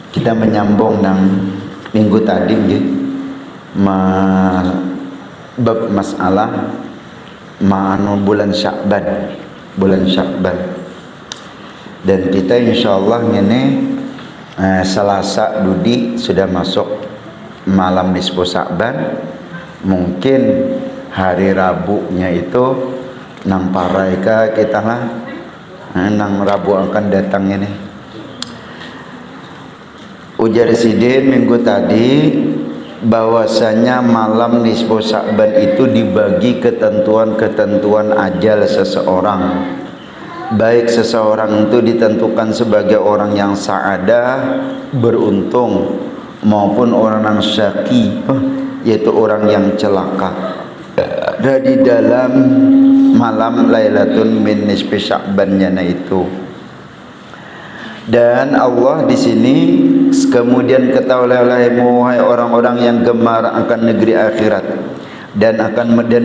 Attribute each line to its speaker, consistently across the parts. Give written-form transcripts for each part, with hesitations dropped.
Speaker 1: Kita menyambung nang minggu tadi nggih bab masalah bulan Sya'ban. Dan kita insyaallah ngene Selasa dudi sudah masuk malam nisfu Sya'ban. Mungkin hari Rabunya itu nang paraika kita lah nang Rabu akan datang ini. Ujar Sidin minggu tadi bahwasanya malam nisfu Sya'ban itu dibagi ketentuan-ketentuan ajal seseorang. Baik seseorang itu ditentukan sebagai orang yang sa'adah, beruntung, maupun orang yang syaqi, yaitu orang yang celaka. Di dalam malam Lailatun min nisfi Sya'ban-nya itu. Dan Allah di sini kemudian ketahuilah wahai orang-orang yang gemar akan negeri akhirat dan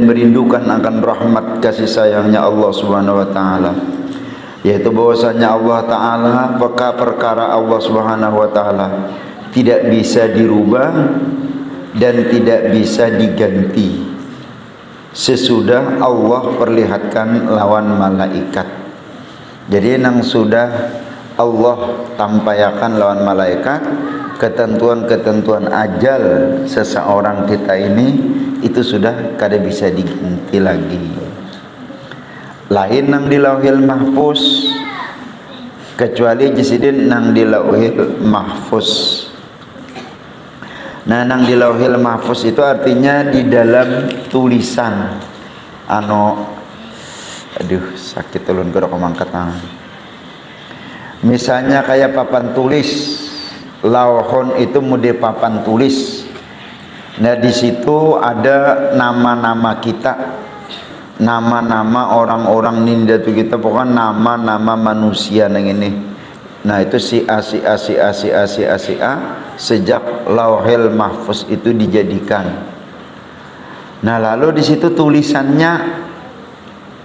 Speaker 1: merindukan akan rahmat kasih sayangnya Allah Subhanahu wa taala, yaitu bahwasanya Allah taala perkara Allah Subhanahu wa taala tidak bisa dirubah dan tidak bisa diganti sesudah Allah perlihatkan lawan malaikat. Jadi nang sudah Allah tampayakan lawan malaikat ketentuan-ketentuan ajal seseorang kita ini, itu sudah kada bisa diganti lagi. Lain nang di lauhil mahfuz, kecuali jisidin nang di lauhil mahfuz. Nah, nang di lauhil mahfuz itu artinya di dalam tulisan. Sakit ulun gerok mangkat tangan. Misalnya kayak papan tulis, lauhun itu mode papan tulis. Nah di situ ada nama-nama kita, nama-nama orang-orang ninda tu kita, pokoknya nama-nama manusia nang ini. Nah itu si A sejak lauhil mahfuz itu dijadikan. Nah lalu di situ tulisannya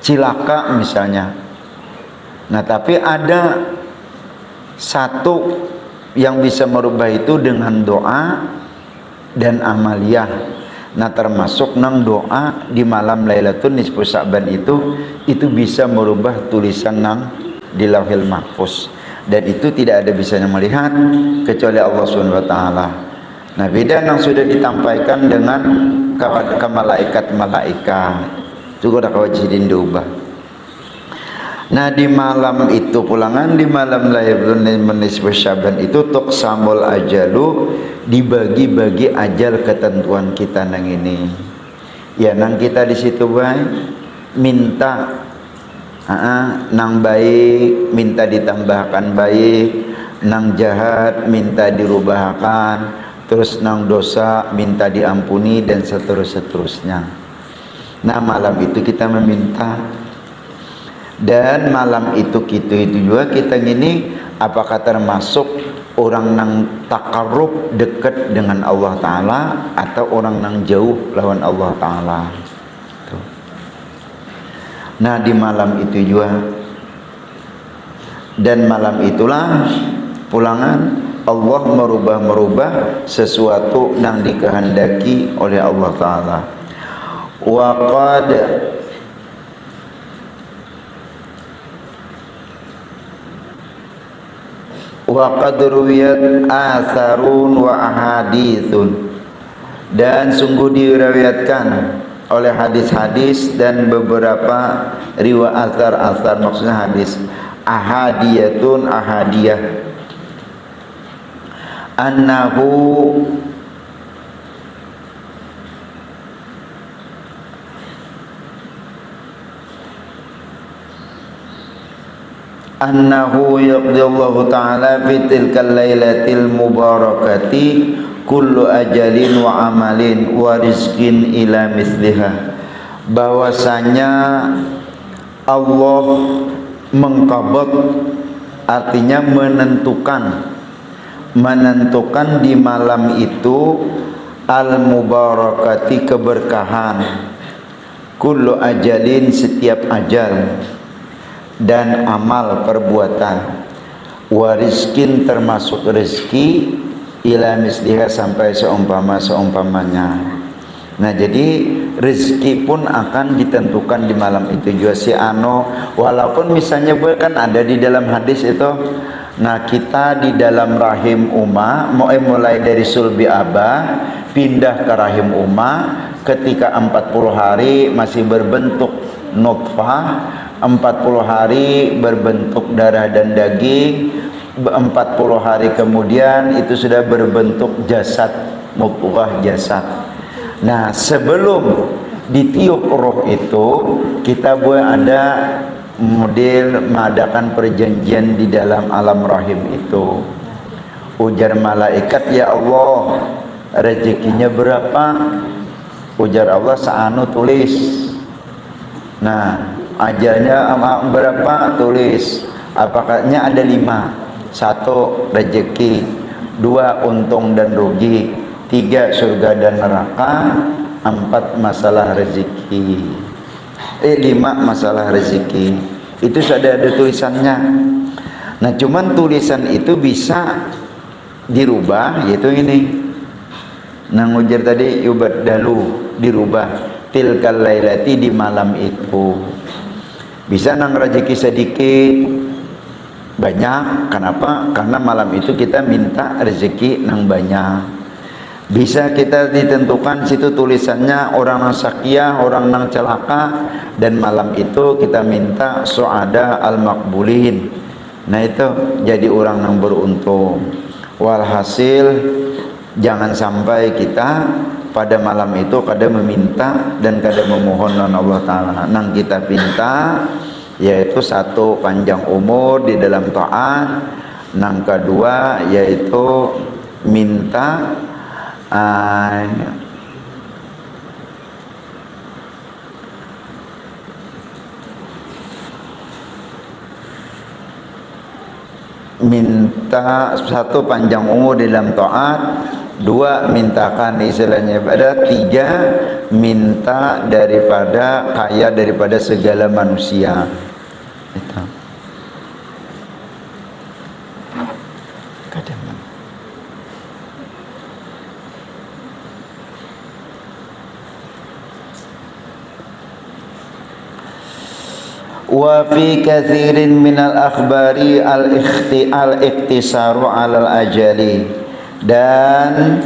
Speaker 1: cilaka misalnya. Nah tapi ada satu yang bisa merubah itu dengan doa dan amaliyah. Nah termasuk nang doa di malam Lailatul nisfu Sya'ban itu bisa merubah tulisan nang di lauhil mahfuz, dan itu tidak ada bisanya melihat kecuali Allah Subhanahu wa taala. Nah beda nang sudah ditampaikan dengan ke malaikat juga dah kawajidin diubah. Nah di malam itu pulangan di malam Lailatul nisfu Sya'ban itu tuqsamul ajalu, dibagi-bagi ajal ketentuan kita nang ini. Ya nang kita di situ baik minta nang baik minta ditambahkan baik, nang jahat minta dirubahkan, terus nang dosa minta diampuni dan seterusnya. Nah malam itu kita meminta. Dan malam itu juga kita gini, apakah termasuk orang nang takarrub dekat dengan Allah Ta'ala atau orang nang jauh lawan Allah Ta'ala. Nah di malam itu juga, dan malam itulah pulangan Allah merubah sesuatu yang dikehendaki oleh Allah Ta'ala. Wa qad ruwiyat atharun wa ahadithun, dan sungguh diriwayatkan oleh hadis-hadis dan beberapa riwayat athar, maksudnya hadis ahadiyatun, ahadiyah, annahu yaqdillahu ta'ala fi tilkal lailatil mubarakati kullu ajalin wa amalin wa rizqin ila misliha, bahwasanya Allah mengqabad, artinya menentukan di malam itu al mubarakati, keberkahan, kullu ajalin, setiap ajal, dan amal perbuatan, wariskin termasuk rezeki, ila misliha sampai seumpamanya. Nah jadi rezeki pun akan ditentukan di malam itu juga si ano, walaupun misalnya kan ada di dalam hadis itu, nah kita di dalam rahim mulai dari sulbi abah pindah ke rahim ketika 40 hari masih berbentuk nutfah, 40 hari berbentuk darah dan daging, 40 hari kemudian itu sudah berbentuk jasad, mudghah jasad. Nah sebelum ditiup roh itu kita boleh ada model mengadakan perjanjian di dalam alam rahim itu. Ujar malaikat, ya Allah rezekinya berapa? Ujar Allah, seanu tulis. Nah ajalnya berapa? Tulis. Apakahnya ada 5. 1 rezeki, 2 untung dan rugi, 3 surga dan neraka, 4 masalah rezeki, 5 masalah rezeki. Itu sudah ada tulisannya. Nah cuman tulisan itu bisa dirubah, yaitu ini nang ujar tadi yubaddalu, dirubah tilkal lailati, di malam itu bisa nang rezeki sedikit banyak. Kenapa? Karena malam itu kita minta rezeki nang banyak. Bisa kita ditentukan situ tulisannya orang nang sakiyah, orang nang celaka, dan malam itu kita minta suada al-makbulin. Nah itu jadi orang nang beruntung. Walhasil jangan sampai kita pada malam itu kada meminta dan kada memohon Allah Ta'ala. Nang kita pinta yaitu 1 panjang umur di dalam taat, nang kedua yaitu minta minta 1 panjang umur di dalam taat, 2 mintakan istilahnya ibadah, 3 minta daripada kaya daripada segala manusia. Itu kadang wa fi katsirin minal akhbari al-ikhtisaru alal ajali, dan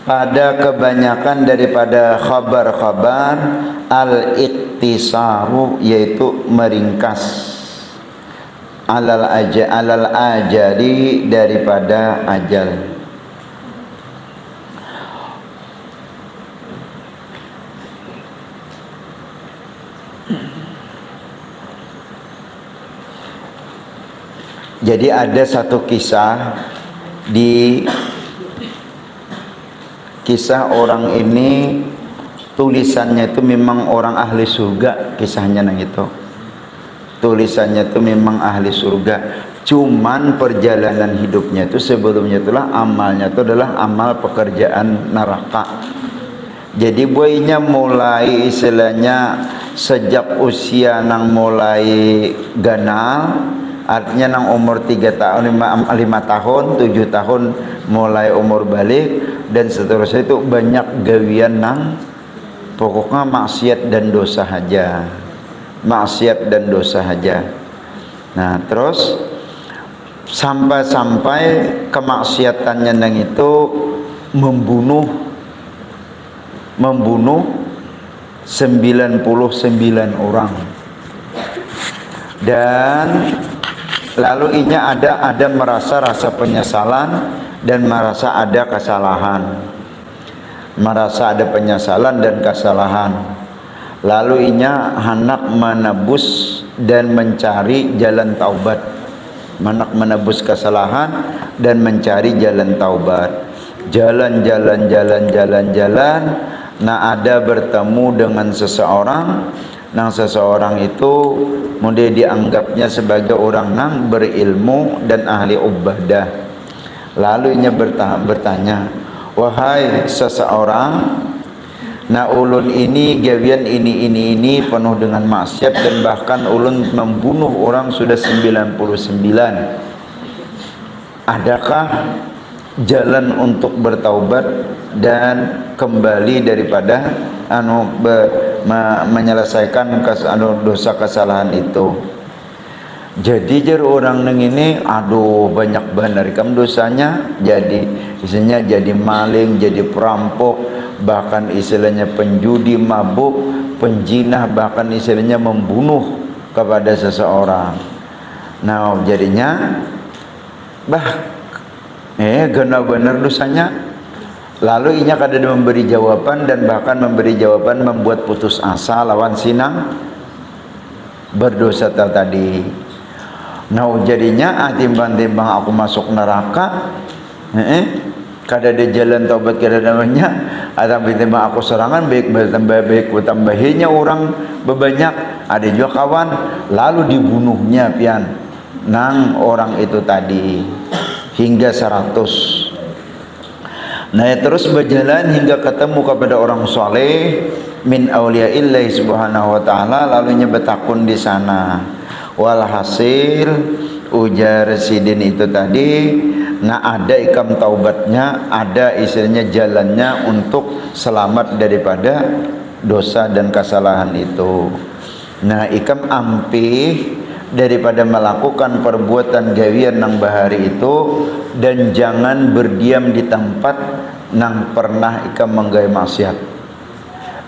Speaker 1: pada kebanyakan daripada khabar-khabar al-ikhtisaru yaitu meringkas, alal ajali daripada ajal. Jadi ada satu kisah, di kisah orang ini tulisannya itu memang orang ahli surga, kisahnya nang itu tulisannya itu memang ahli surga, cuman perjalanan hidupnya itu sebelumnya itulah amalnya itu adalah amal pekerjaan neraka. Jadi boynya mulai istilahnya sejak usia nang mulai ganal, artinya nang umur 3 tahun, 5 tahun, 7 tahun mulai umur balik, dan seterusnya itu banyak gawian nang pokoknya maksiat dan dosa saja, maksiat dan dosa saja. Nah terus sampai kemaksiatannya nang itu membunuh 99 orang, dan lalu inya ada merasa rasa penyesalan dan merasa ada kesalahan, merasa ada penyesalan dan kesalahan. Lalu inya hendak menebus dan mencari jalan taubat, hendak menebus kesalahan dan mencari jalan taubat. Jalan. Nah ada bertemu dengan seseorang. Nang seseorang itu kemudian dianggapnya sebagai orang nang berilmu dan ahli ibadah. Lalu ia bertanya, wahai seseorang, nah ulun ini gawian ini penuh dengan maksiat, dan bahkan ulun membunuh orang sudah 99. adakah jalan untuk bertaubat dan kembali daripada menyelesaikan dosa kesalahan itu. Jadi jar orang neng ini, aduh banyak benar kam dosanya, jadi istilahnya jadi maling, jadi perampok, bahkan istilahnya penjudi, mabuk, penjinah, bahkan istilahnya membunuh kepada seseorang. Nah jadinya gana benar dosanya. Lalu inya kada memberi jawaban, dan bahkan memberi jawaban membuat putus asa lawan sinang berdosa tadi. Nah jadinya timbang-timbang aku masuk neraka, kada ada jalan taubat, kada namanya. Timbang aku serangan baik bertambahinya orang bebanyak, ada juga kawan, lalu dibunuhnya pian nang orang itu tadi hingga 100. Nah terus berjalan hingga ketemu kepada orang soleh min auliyaillah subhanahu wa ta'ala, lalunya bertakun di sana. Walhasil ujar sidin itu tadi, nah ada ikam taubatnya, ada istilahnya jalannya untuk selamat daripada dosa dan kesalahan itu. Nah ikam ampih daripada melakukan perbuatan gawian nang bahari itu, dan jangan berdiam di tempat nang pernah ikam menggawe maksiat.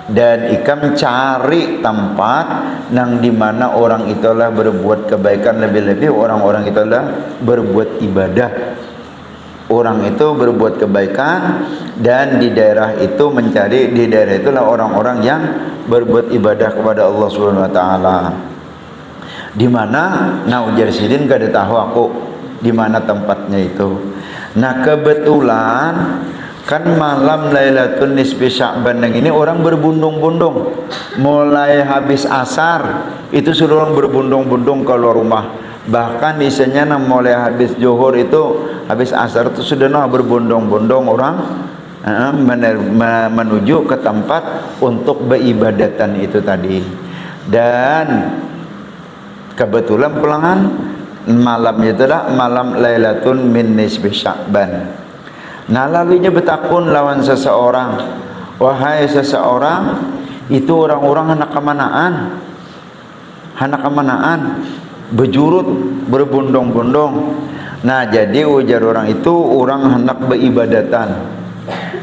Speaker 1: Dan ikam cari tempat nang dimana orang itulah berbuat kebaikan, lebih-lebih orang-orang itulah berbuat ibadah. Orang itu berbuat kebaikan, dan di daerah itu mencari, di daerah itulah orang-orang yang berbuat ibadah kepada Allah Subhanahu wa taala. Di mana? Nah ujar sidin kada tahu aku di mana tempatnya itu. Nah kebetulan kan malam Lailatul Nisfi Sya'ban ini orang berbundung-bundung. Mulai habis asar itu sudah orang berbundung-bundung keluar rumah. Bahkan isinya mulai habis zuhur itu, habis asar itu sudah berbundung-bundung orang menuju ke tempat untuk beribadatan itu tadi. Dan kebetulan pulangan malam itulah malam Lailatul min Nisfi Sya'ban. Nah lalunya bertakun lawan seseorang, wahai seseorang, itu orang-orang anak kemanaan, berjurut, berbondong-bondong. Nah jadi ujar orang itu, orang hendak beribadatan.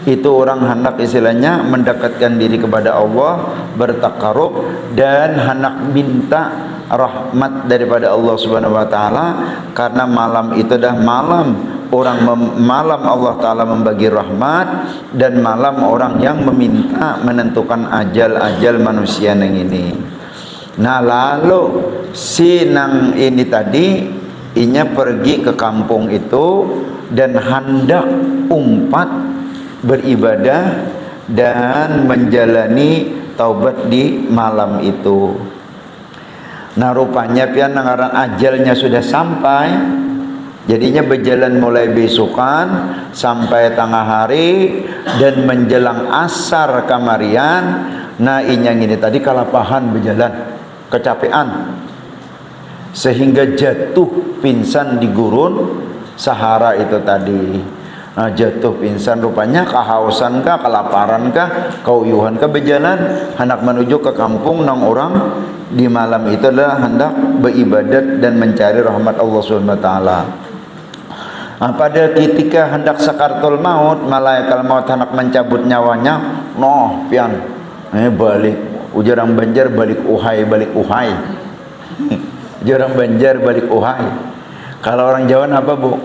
Speaker 1: Itu orang hendak istilahnya mendekatkan diri kepada Allah, bertakarub, dan hendak minta rahmat daripada Allah Subhanahu wa taala, karena malam itu dah malam malam Allah Ta'ala membagi rahmat, dan malam orang yang meminta menentukan ajal manusia yang ini. Nah lalu si nang ini tadi inya pergi ke kampung itu dan hendak umpat beribadah dan menjalani taubat di malam itu. Nah rupanya pian ngaran ajalnya sudah sampai. Jadinya berjalan mulai besokan sampai tengah hari dan menjelang asar kamarian. Nah inyang ini tadi kalapahan berjalan, kecapean, sehingga jatuh pingsan di gurun Sahara itu tadi. Nah jatuh pingsan rupanya kehausan kah, kelaparan kah, keuyuhan kah berjalan hendak menuju ke kampung nang orang di malam itu adalah hendak beribadat dan mencari rahmat Allah Subhanahu wa taala. Pada ketika hendak sakartul maut, malaikat maut hendak mencabut nyawanya, pian balik ujarang Banjar, balik uhai ujarang Banjar, balik uhai. Kalau orang Jawa apa bu?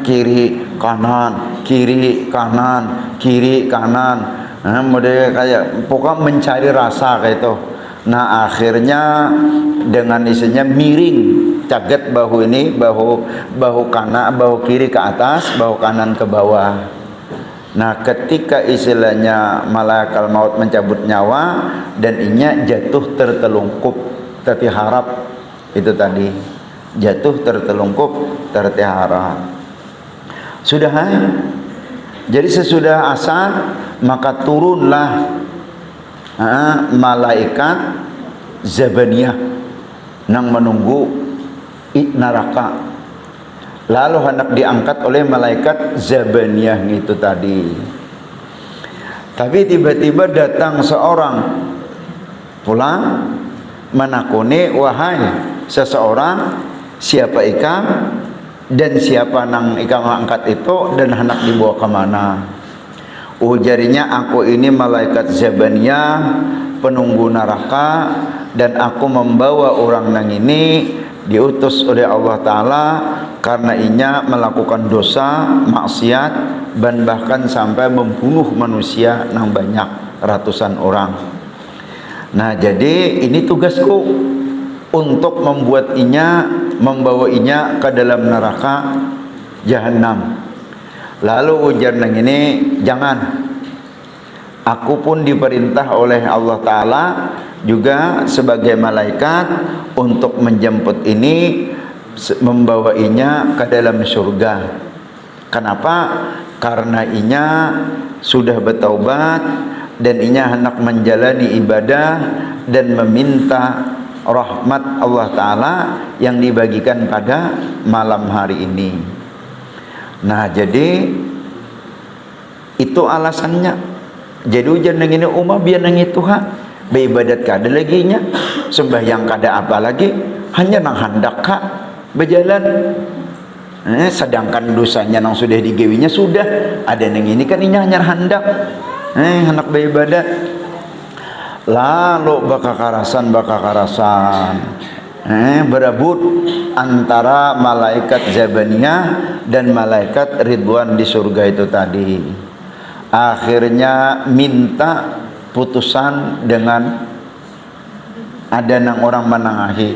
Speaker 1: Kiri kanan, kiri kanan, kiri kanan. Model kayak pokoknya mencari rasa kayak itu. Nah akhirnya dengan isinya miring, caget bahu ini, bahu kanan, bahu kiri ke atas, bahu kanan ke bawah. Nah ketika istilahnya malaikat maut mencabut nyawa, dan inya jatuh tertelungkup, tertiharap itu tadi, jatuh tertelungkup, tertiharap. Sudah jadi sesudah asar maka turunlah malaikat Zabaniyah nang menunggu neraka. Lalu hendak diangkat oleh malaikat Zabaniyah itu tadi. Tapi tiba-tiba datang seorang pulang menakuni, wahai seseorang, siapa ikam dan siapa nang ikam angkat itu dan hendak dibawa ke mana? Ujarinya, aku ini malaikat Zabaniyah, penunggu neraka, dan aku membawa orang nang ini diutus oleh Allah Ta'ala karena inya melakukan dosa, maksiat, dan bahkan sampai membunuh manusia nang banyak ratusan orang. Nah, jadi ini tugasku untuk membuat inya, membawa inya ke dalam neraka Jahannam. Lalu ujar nang ini, jangan. Aku pun diperintah oleh Allah Ta'ala juga sebagai malaikat untuk menjemput ini, membawainya ke dalam surga. Kenapa? Karena inya sudah bertaubat dan inya hendak menjalani ibadah dan meminta rahmat Allah Ta'ala yang dibagikan pada malam hari ini. Nah, jadi itu alasannya. Jadi ujian yang ini umah biar nang itu beribadat kada lagi nya, sembahyang kada apa lagi, hanya nang hendak berjalan. Sedangkan dosanya nang sudah digawinya sudah ada nang ini kan inya hanya hendak hendak beribadat. Lalu bakakarasan berebut antara malaikat Zabaniyah dan malaikat Ridwan di surga itu tadi. Akhirnya minta putusan dengan ada nang orang menangahi.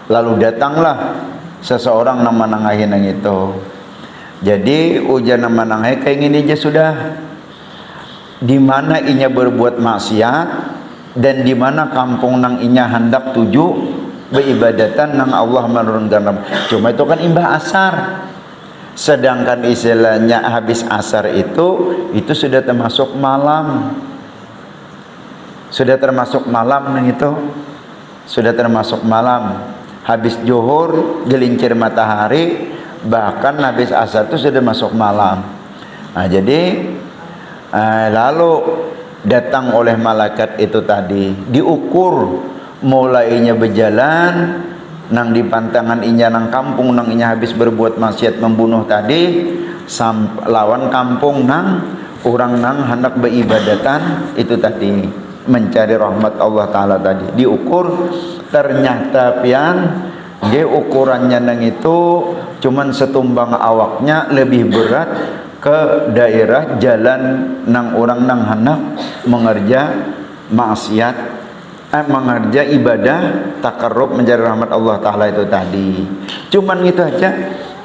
Speaker 1: Lalu datanglah seseorang nang menangahi nang itu. Jadi ujian nang menangahi kayak gini aja sudah. Di mana inya berbuat maksiat dan di mana kampung nang inya hendak tuju beribadatan nang Allah menurunkan. Cuma itu kan imbah asar. Sedangkan istilahnya habis asar itu sudah termasuk malam. Sudah termasuk malam nang itu. Sudah termasuk malam. Habis zuhur gelincir matahari, bahkan habis asar itu sudah masuk malam. Nah, jadi lalu datang oleh malaikat itu tadi, diukur mulainya berjalan nang di pantangan inya nang kampung nang inya habis berbuat maksiat membunuh tadi lawan kampung nang orang nang hendak beribadatan itu tadi mencari rahmat Allah Ta'ala tadi diukur. Ternyata pian dia ukurannya nang itu cuman setumbang awaknya lebih berat ke daerah jalan nang orang nang hendak mengerja maksiat mengerja ibadah takarrub mencari rahmat Allah Ta'ala itu tadi. Cuman gitu aja.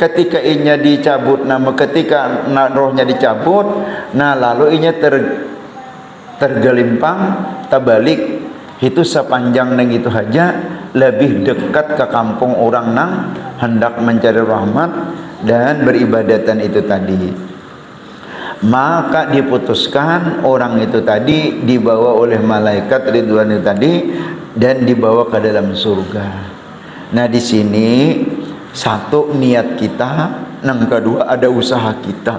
Speaker 1: Ketika inya dicabut, ketika rohnya dicabut, nah lalu inya tergelimpang terbalik. Itu sepanjang nang itu aja lebih dekat ke kampung orang nang hendak mencari rahmat dan beribadatan itu tadi. Maka diputuskan orang itu tadi dibawa oleh malaikat Ridwan itu tadi dan dibawa ke dalam surga. Nah, di sini satu niat kita, yang kedua ada usaha kita.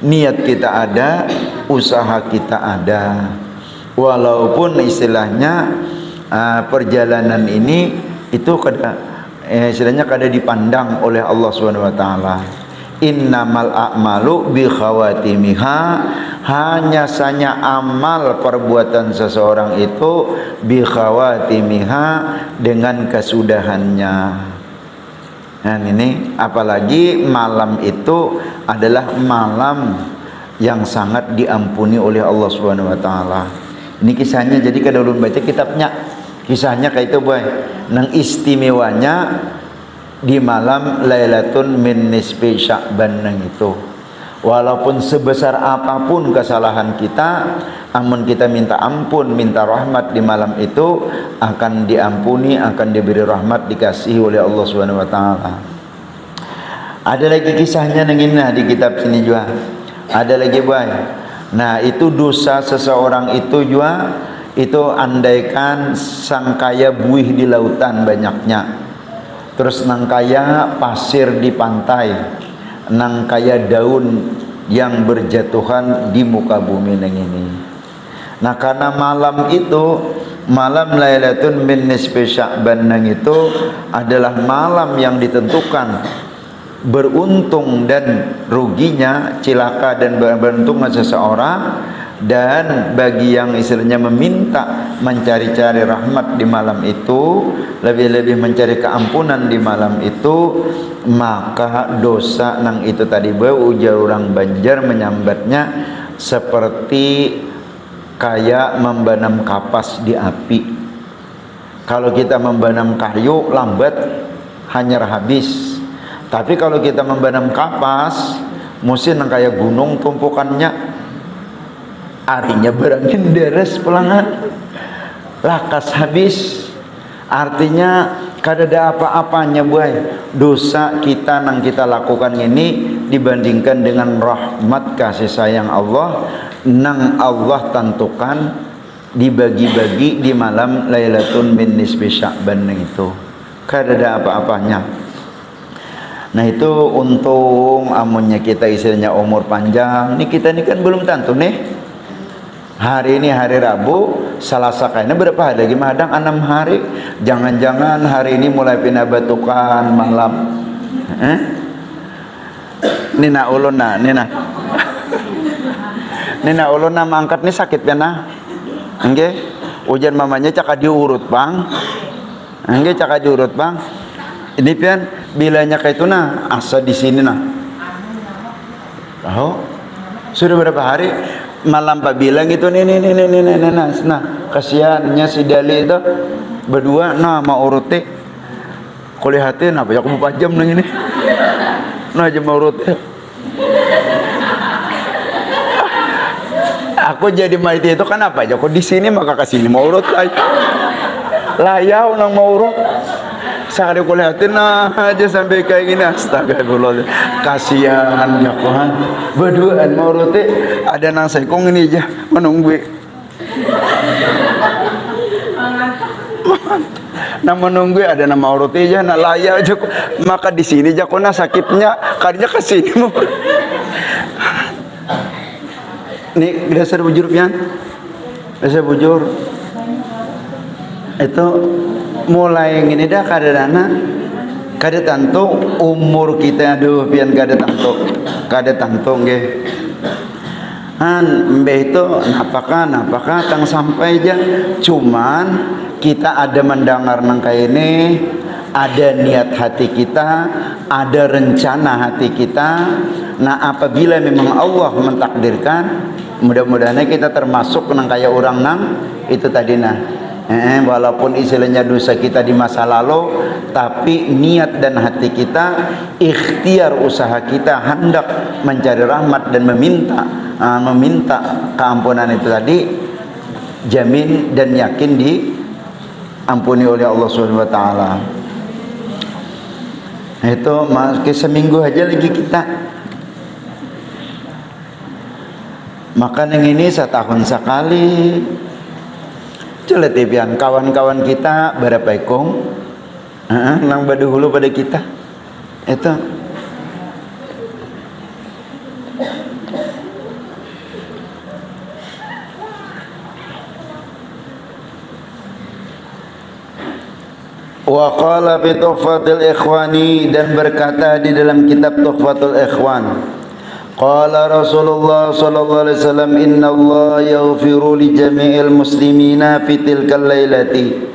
Speaker 1: Niat kita ada, usaha kita ada. Walaupun istilahnya perjalanan ini itu istilahnya kada dipandang oleh Allah Subhanahu wa taala. Innamal a'malu bi khawatimiha, hanya saja amal perbuatan seseorang itu bi khawatimiha, dengan kesudahannya. Nah, ini apalagi malam itu adalah malam yang sangat diampuni oleh Allah Subhanahu wa taala. Ini kisahnya, jadi kada ulun baca kitabnya. Kisahnya kayak itu boy. Nang istimewanya di malam Lailatun min nisfi Sya'ban nang itu. Walaupun sebesar apapun kesalahan kita, amun kita minta ampun, minta rahmat di malam itu, akan diampuni, akan diberi rahmat, dikasihi oleh Allah Subhanahu wa taala. Ada lagi kisahnya nang ini di kitab sini juga. Ada lagi boy. Nah, itu dosa seseorang itu juga itu andaikan sang kaya buih di lautan banyaknya. terus nang kaya pasir di pantai, nang kaya daun yang berjatuhan di muka bumi nang ini. Nah karena malam itu, malam Lailatun min nisfi Sya'ban nang itu adalah malam yang ditentukan beruntung dan ruginya, cilaka dan beruntungnya seseorang. Dan bagi yang istilahnya meminta, mencari-cari rahmat di malam itu, lebih-lebih mencari keampunan di malam itu, maka dosa nang itu tadi bau ujar orang Banjar menyambatnya seperti kayak membanam kapas di api. Kalau kita membanam kayu lambat hanyar habis, tapi kalau kita membanam kapas mesti nang kayak gunung tumpukannya, arinya berangin deres pelangan lakas habis. Artinya kadada apa-apanya buai dosa kita nang kita lakukan ini dibandingkan dengan rahmat kasih sayang Allah nang Allah tentukan dibagi-bagi di malam Lailatun min nisfi Sya'ban itu, kadada apa-apanya. Nah itu untung amunnya kita istilahnya umur panjang. Nih kita ini kan belum tentu nih. Hari ini hari Rabu, Selasa kayaknya berapa hari lagi madang 6 hari. Jangan-jangan hari ini mulai pindah batukan malam. Nina uluna, Nina. Nina uluna mangkat nih sakit ya nah. Nggih, ujian mamanya caka diurut bang. Nggih caka diurut bang. Ini pian bilanya kayak itu nah asa di sini nah. Oh, sudah berapa hari? Malam Pak bilang itu nih nah kasihannya si Dali itu berdua nah mau urutnya kulihatin apa ya aku 4 jam nang ini nah aja mau urutnya aku jadi maiti itu kan apa aja kok di sini maka kesini mau urut layau nang mau urut sekali kulihatin nah aja sampai kayak gini, astagfirullah, kasihan ya Tuhan, berduaan mau roti ada nang sekong ini aja menunggu nah menunggu ada nama roti aja nah layak aja maka di sini aja kona sakitnya karinya kesini mau nih dasar bujur pian, dasar bujur itu mulai yang ini dah kadang-kadang kada tentu umur kita aduh pian kada tentu nggih an mbeh itu napakah tang sampai aja cuman kita ada mendengar nang kayak ini ada niat hati kita ada rencana hati kita. Nah apabila memang Allah mentakdirkan mudah-mudahan kita termasuk nang kayak orang nang itu tadi nah walaupun istilahnya dosa kita di masa lalu, tapi niat dan hati kita, ikhtiar usaha kita hendak mencari rahmat dan meminta keampunan itu tadi, jamin dan yakin diampuni oleh Allah Subhanahu wa taala. Itu seminggu aja lagi kita. Makan yang ini setahun sekali. Coba tipian kawan-kawan kita berapa ekong nang baduhulu pada kita itu wa qala fi tuhfatil ikhwani dan berkata di dalam kitab Tuhfatul Ikhwan qala Rasulullah sallallahu alaihi wasallam inna Allah yaghfiru li jami'il muslimina fi tilkal lailati.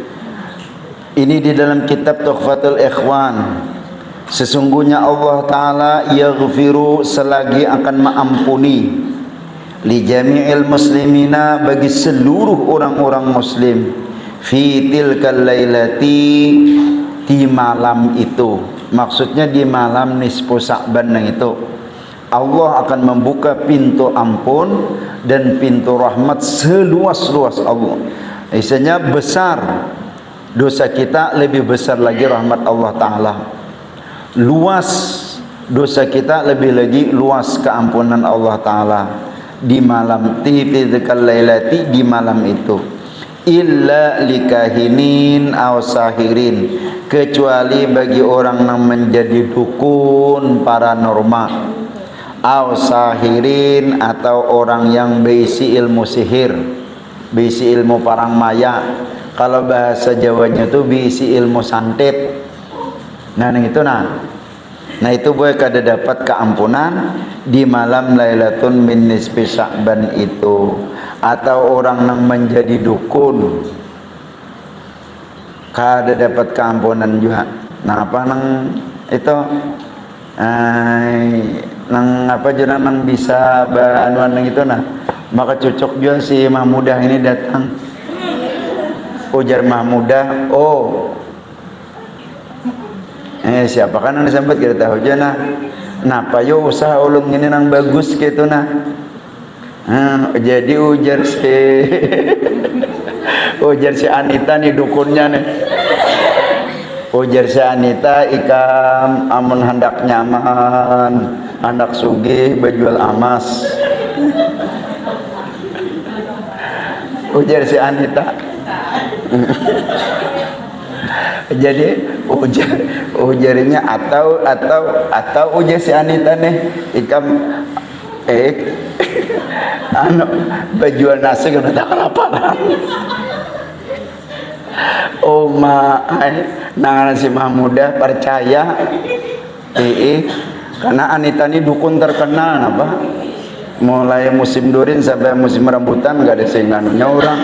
Speaker 1: Ini di dalam kitab Tuhfatul Ikhwan, sesungguhnya Allah taala yaghfiru selagi akan mengampuni li jami'il muslimina bagi seluruh orang-orang muslim fi tilkal lailati di malam itu, maksudnya di malam nisfu Sya'ban itu Allah akan membuka pintu ampun dan pintu rahmat seluas-luas Allah. Istilahnya besar dosa kita, lebih besar lagi rahmat Allah Ta'ala. Luas dosa kita, lebih lagi luas keampunan Allah Ta'ala di malam tilkal lailati, di malam itu. illa likahinin aw sahirin, kecuali bagi orang yang menjadi dukun paranormal, aw sahirin atau orang yang berisi ilmu sihir, berisi ilmu parang maya. Kalau bahasa Jawanya tuh berisi ilmu santet. Nah itu nah itu boleh kada dapat keampunan di malam Lailatun min nisfi Sya'ban itu. Atau orang yang menjadi dukun kada dapat keampunan juga. Nah apa nang itu nang apa juga nang bisa anuan nang itu nah, maka cocok juga si Mahmudah ini datang. Ujar Mahmudah, oh siapa kan yang disambat kita tahu aja nah. Napa yo usaha ulung ini nang bagus gitu nah. Jadi ujar si Anita nih dukunnya nih. Ujar si Anita, ikam amun hendak nyaman, hendak sugih berjual emas. Ujar si Anita. Jadi ujarnya atau ujar si Anita nih, ikam berjual nasi kena tak kelaparan. Oh nangan si Mahmudah percaya karena Anita ini dukun terkenal apa, mulai musim durin sampai musim rambutan gak ada singanunya orang.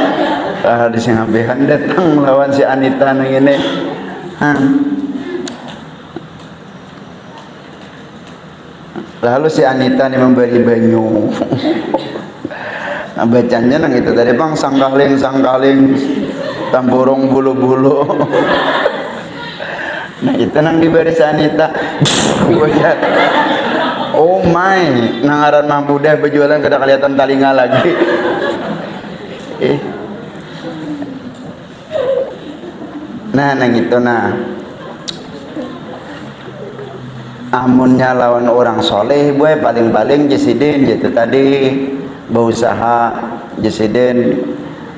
Speaker 1: Di Singabehan datang melawan si Anita nang ini. Lalu si Anita ini memberi banyu. Nah, bacanya nang itu tadi bang sangkaling tampurung bulu-bulu. Nah itu nang diberi si Anita. Oh my, nangaran Mahmudah berjualan kada kelihatan talinga lagi. Nah nang itu nah. Amunnya lawan orang soleh boy paling-paling jesiden gitu tadi berusaha jesiden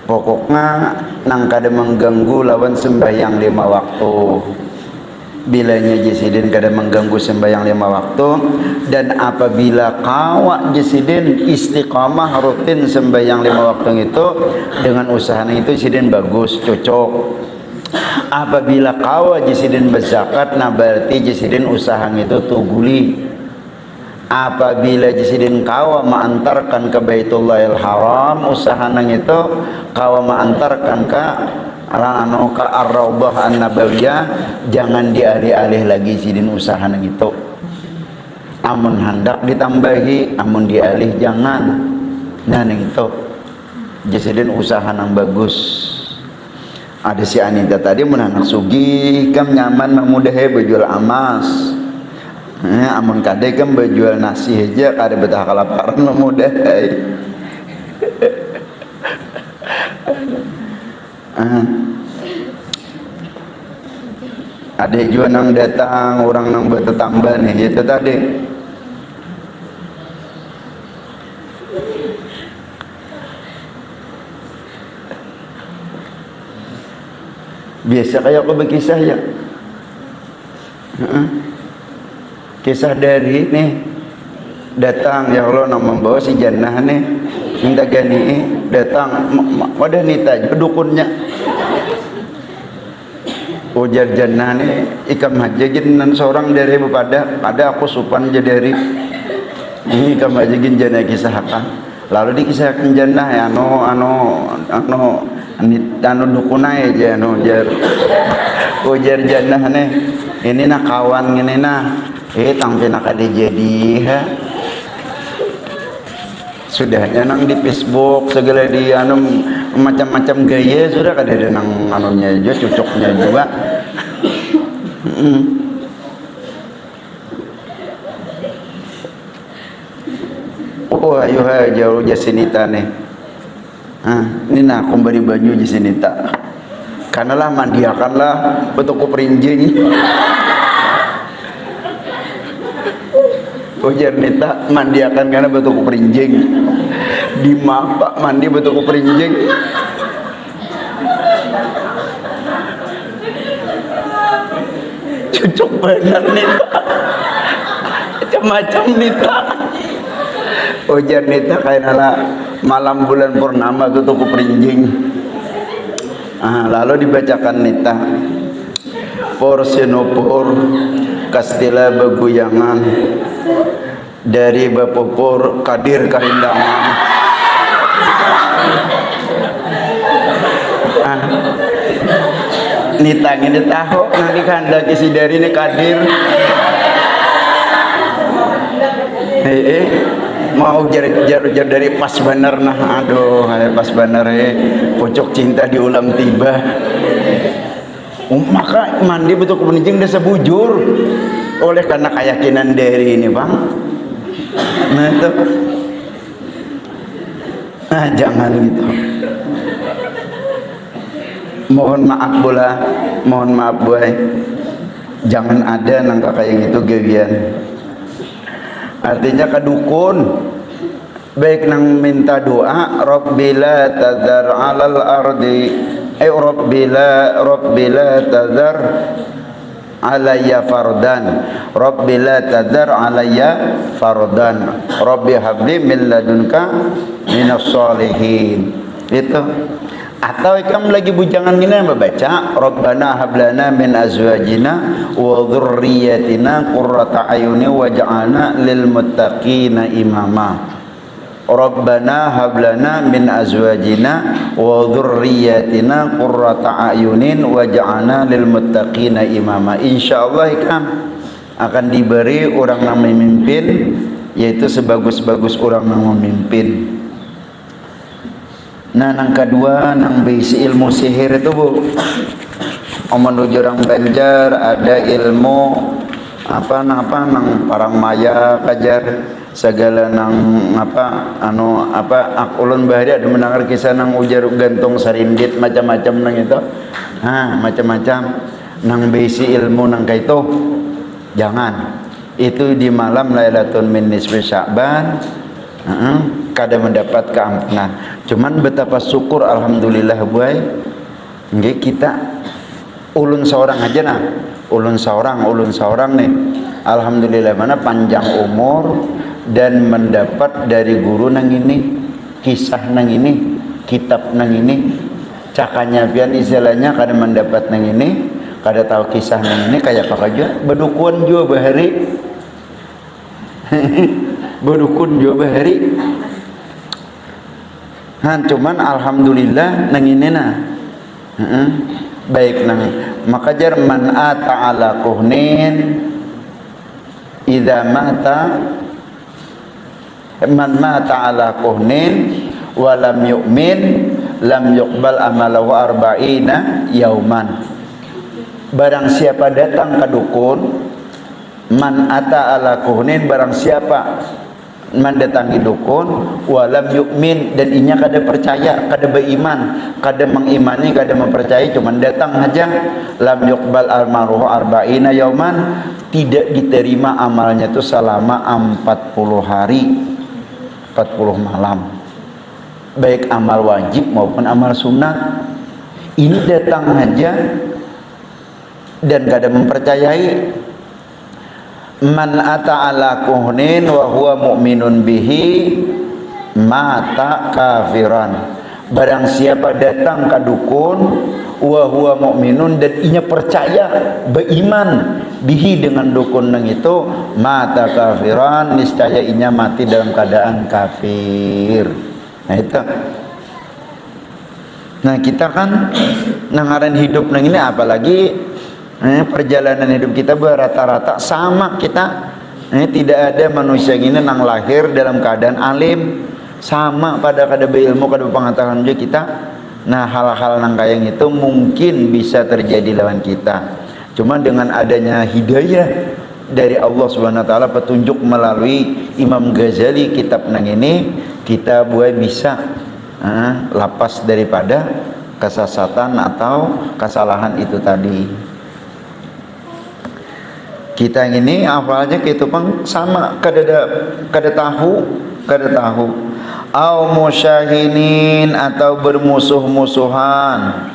Speaker 1: pokoknya nang kada mengganggu lawan sembahyang 5 waktu. Bilanya jesiden kada mengganggu sembahyang 5 waktu, dan apabila kawa jesiden istiqamah rutin sembahyang 5 waktu itu dengan usaha itu jesiden bagus cocok. Apabila kawa jesiden berzakat, nah berarti jesiden usaha itu tuguli. Apabila jesiden kawa mengantarkan ke Baitullahil Haram, usaha nang itu kawa mengantarkan ke Ar-Raudhah An-Nabawiyah, jangan dialih-alih lagi jesiden usaha nang itu. Amun hendak ditambahi, amun dialih jangan. Nah nang itu jesiden usaha nang bagus. Ada si Anita tadi menanak sugi kam nyaman Mahmudah berjual emas. Amun kade kam berjual nasi aja kada betah kelaparan Mahmudah. Ada juga nang datang orang nang bertetangga nih itu tadi. Biasa kayak aku berkisah ya. Kisah dari nih datang ya Allah nak membawa si jannah nih minta gani datang wadah nita dukunnya ujar jannah nih ikam hajagin nan seorang dari pada aku supan jadi ini ikam hajagin jannah kisahkan lalu dikisahkan jannah ya anu dukunai aja ujar jannah nih ini nak kawan ini nah tangpi nak ada jadi sudahnya nang di Facebook segala di anu macam-macam gaya sudah kada ada nang anunya juga cocoknya juga. Oh ayo jauh jasinita nih. Ini nak kembali baju jasinita. Kanalah mandiakanlah betul perinjing. Ujar nita mandiakan karena betul perinjing. Di mapa mandi betul perinjing. Cucuk bener nita. Macam-macam nita. Ujar nita kayak nala malam bulan purnama tuh tuku perinjing. Lalu dibacakan nita. Por sinopor kastila beguyangan dari bapopor kadir karindangan. Nitang ini tahu nanti kanda kisi dari ini kadir. Mau ujar dari pas bener nah, aduh pas bener pucuk cinta diulang tiba. Maka mandi betul kebeninjing desa bujur oleh karena keyakinan dari ini bang. Nah itu jangan gitu. Mohon maaf bola, mohon maaf boy, jangan ada nangka kayak gitu gawian. Artinya kadukun baik nang minta doa Rabbila tadar alal ardi Rabbila tadar alayya fardan Rabbila tadar alayya fardan Rabbi habli min ladunka minas sholihin. Itu atau ikam lagi bujangan gini membaca Rabbana hablana min azwajina wa dzurriyyatina qurrata ayuni waj'alna lil muttaqina imama. Rabbana hablana min azwajina wa dzurriyyatina qurrata ayunin waj'alna lil muttaqina imama. Insyaallah ikam akan diberi orang yang memimpin, yaitu sebagus-bagus orang yang memimpin. Nah, nang kedua nang bisi ilmu sihir itu bu, menuju orang Banjar ada ilmu nang parang maya kajar segala nang ulun bahari ada mendengar kisah nang ujar gantung sarindit macam-macam nang itu, macam-macam nang bisi ilmu nang kayak itu jangan. Itu di malam Lailatul min nisfi Sya'ban kada mendapat keampunan. Cuman betapa syukur alhamdulillah buai nggih kita ulun seorang aja nah. Ulun seorang nih. Alhamdulillah mana panjang umur dan mendapat dari guru nang ini, kisah nang ini, kitab nang ini. Cakanya pian istilahnya kada mendapat nang ini, kada tahu kisah nang ini kayak apa aja. Bedukun juga bahari. Bedukun juga bahari. Cuman alhamdulillah nang ini nah baik nang maka jar man ata ala kuhnin idza mata man mata ala kuhnin wa lam yu'min lam yuqbal amalahu arba'ina yauman. Barang siapa datang ke dukun, man ata ala kuhnin, barang siapa mendatangi dukun walam yu'min dan inya kada percaya, kada beriman, kada mengimani, kada mempercayai, cuman datang aja, lam yuqbal almaruhu arba'ina yauman, tidak diterima amalnya itu selama 40 hari 40 malam, baik amal wajib maupun amal sunnah. Ini datang aja dan kada mempercayai. Man ata ala kuhnin wa huwa mu'minun bihi mata kafiran. Barang siapa datang ke dukun wa huwa mu'minun dan inya percaya beriman bihi dengan dukun nang itu, mata kafiran, niscaya inya mati dalam keadaan kafir. Nah itu. Nah kita kan nangaran hidup nang ini apalagi perjalanan hidup kita rata-rata sama kita. Tidak ada manusia ini nang lahir dalam keadaan alim, sama pada kada beilmu, kada pengetahuan juga kita. Nah hal-hal nang kayak itu mungkin bisa terjadi lawan kita. Cuma dengan adanya hidayah dari Allah Subhanahu wa taala, petunjuk melalui Imam Ghazali kitab nang ini, kita buat bisa lapas daripada kesesatan atau kesalahan itu tadi. Kita ini apa aja gitu pang sama kada tahu au musyahinin atau bermusuh-musuhan.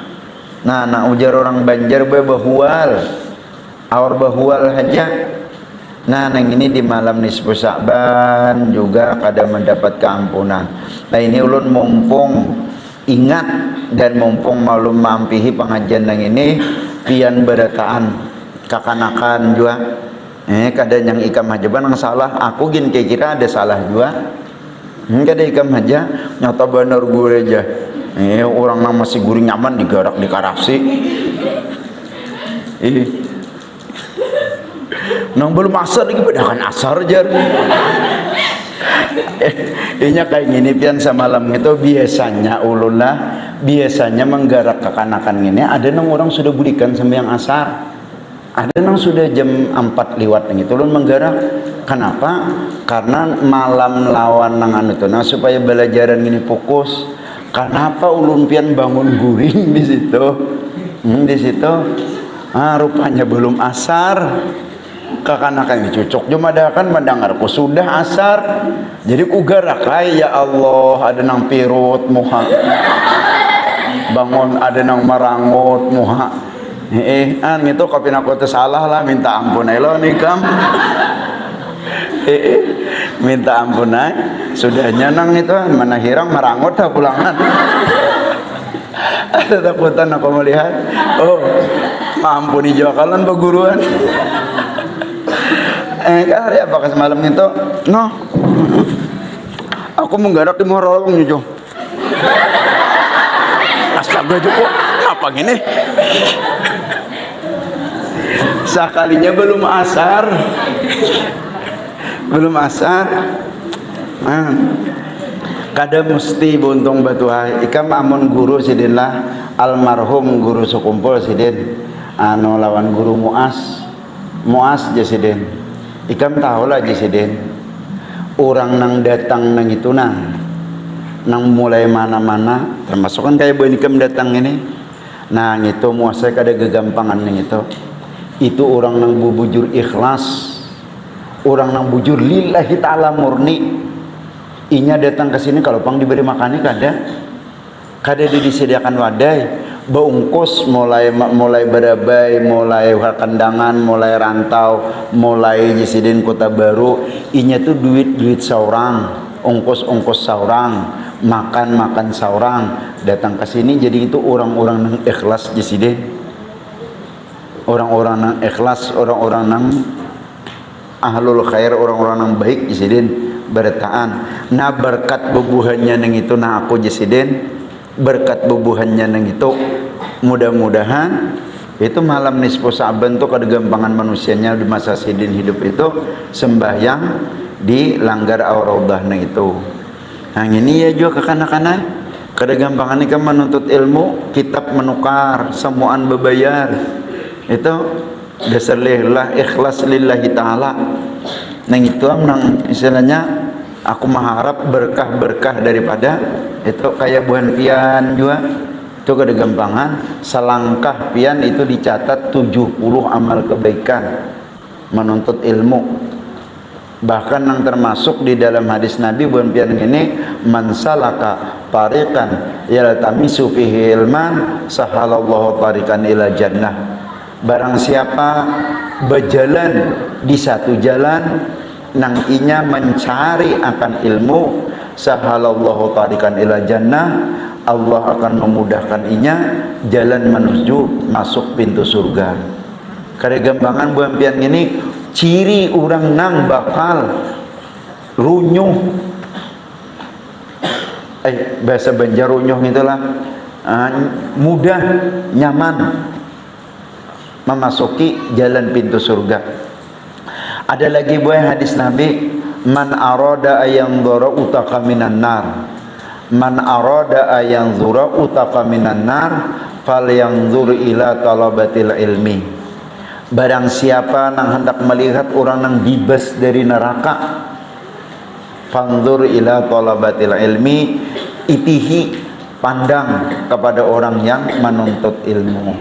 Speaker 1: Nah ujar orang Banjar bebahual awar bahwal haja. Nah, nang ini di malam nisfu Sa'ban juga kada mendapat keampunan. Nah, ini ulun mumpung ingat dan mumpung malum mampihi pengajian nang ini pian berataan kakanakan juga. Kada yang ikam haja nang salah, aku gin kira ada salah juga. Kada ikam haja nyata bener gue aja. Orang nang masih gurih nyaman digarak di karasi. Nang belum asar lagi bedakan asar jar. Inya kayak gini pian semalam itu biasanya ulun lah biasanya menggarak kekanakan ini ada nang orang sudah budikan sembahyang asar, ada nang sudah jam 4 lewat gitu ulun menggarak. Kenapa? Karena malam lawan nang anu tuh nah supaya belajaran ini fokus. Kenapa ulun pian bangun guring di situ? Di situ rupanya belum asar. Kakanakan dicucuk cuma dah kan mendengarku sudah asar, jadi ku garakai ya Allah ada nang pirut muha bangun ada nang marangut muha gitu kapin aku salah lah minta ampun elo nih kam minta ampun sudahnya nang itu mana hirang marangut dah pulangan ada takutan aku melihat mampuni juga kalian beguruan. Hari apa semalam itu? No, aku menggarap di Morolong nih Jo. Astaga Joko, apa gini? Sekalinya belum asar, kada mesti buntung batuah. Ikam amun guru sidinlah almarhum guru sekumpul sidin, anu lawan guru Muas jasidin. Ikam tahu lah jasidin. Orang nang datang nang itu nang mulai mana-mana, termasuk kan kayak bukan ikam datang ini. Nah itu Muas saya kada gegampangan nang itu. Itu orang nang bujur ikhlas, orang nang bujur lillahi ta'ala murni. Inya datang ke sini kalau pang diberi makannya kada disediakan wadai, baungkus mulai berabai, mulai kandangan, mulai rantau, mulai jisidin kota baru. Inya tuh duit saurang, ongkos saurang, makan saurang. Datang ke sini jadi itu orang-orang nang ikhlas jisidin, orang-orang nang ikhlas, orang-orang nang ahlul khair, orang-orang nang baik jisidin bertaan. Nah berkat bubuhannya nang itu nah aku jisidin berkat bubuhannya nang itu mudah-mudahan itu malam nisfu Sa'ban tuh kegampangan manusianya di masa sidin hidup itu sembahyang di langgar Ar-Raudhah nang itu. Nah ini ya juga kekanak-kanak kegampangan ini kan menuntut ilmu kitab menukar semuaan bebayar itu dasar lillah ikhlas lillahi ta'ala nang itu nang istilahnya aku mengharap berkah-berkah daripada itu kayak buah pian juga itu kegampangan selangkah pian itu dicatat 70 amal kebaikan menuntut ilmu. Bahkan yang termasuk di dalam hadis Nabi buah pian ini man salaka tariqan yaltamisu fihi ilman sahalallahu tariqan ila jannah. Barang siapa berjalan di satu jalan nang inya mencari akan ilmu sahalallahu tariqan ila jannah, Allah akan memudahkan inya jalan menuju masuk pintu surga. Kegampangan buah pian ini ciri orang nang bakal runyuh bahasa Banjar runyuh itulah mudah nyaman memasuki jalan pintu surga. Ada lagi buah hadis Nabi, man arada ayanzura utaka minan nar, man arada ayanzura utaka minan nar falyanzur ila talabatil ilmi. Barang siapa nang hendak melihat orang nang bebas dari neraka, fanzur ila talabatil ilmi, itihi pandang kepada orang yang menuntut ilmu.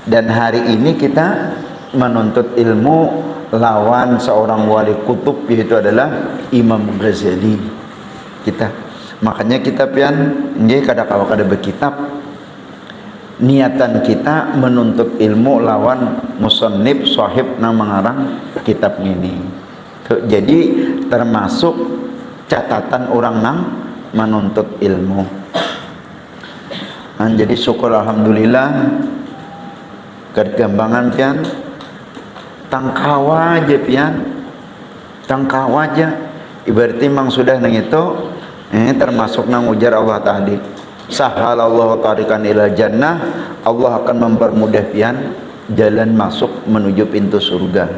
Speaker 1: Dan hari ini kita menuntut ilmu lawan seorang wali kutub yaitu adalah Imam Ghazali. Makanya kita pian nggih kada berkitab niatan kita menuntut ilmu lawan musannif sahib nang mengarang kitab ini. Jadi termasuk catatan orang nang menuntut ilmu. Jadi syukur alhamdulillah kegambangan pian tangkawa aja pian tangkawa aja ibaratnya memang sudah nang itu termasuk nang ujar Allah tadi sahalallahu tarikan ila jannah, Allah akan mempermudah pian jalan masuk menuju pintu surga.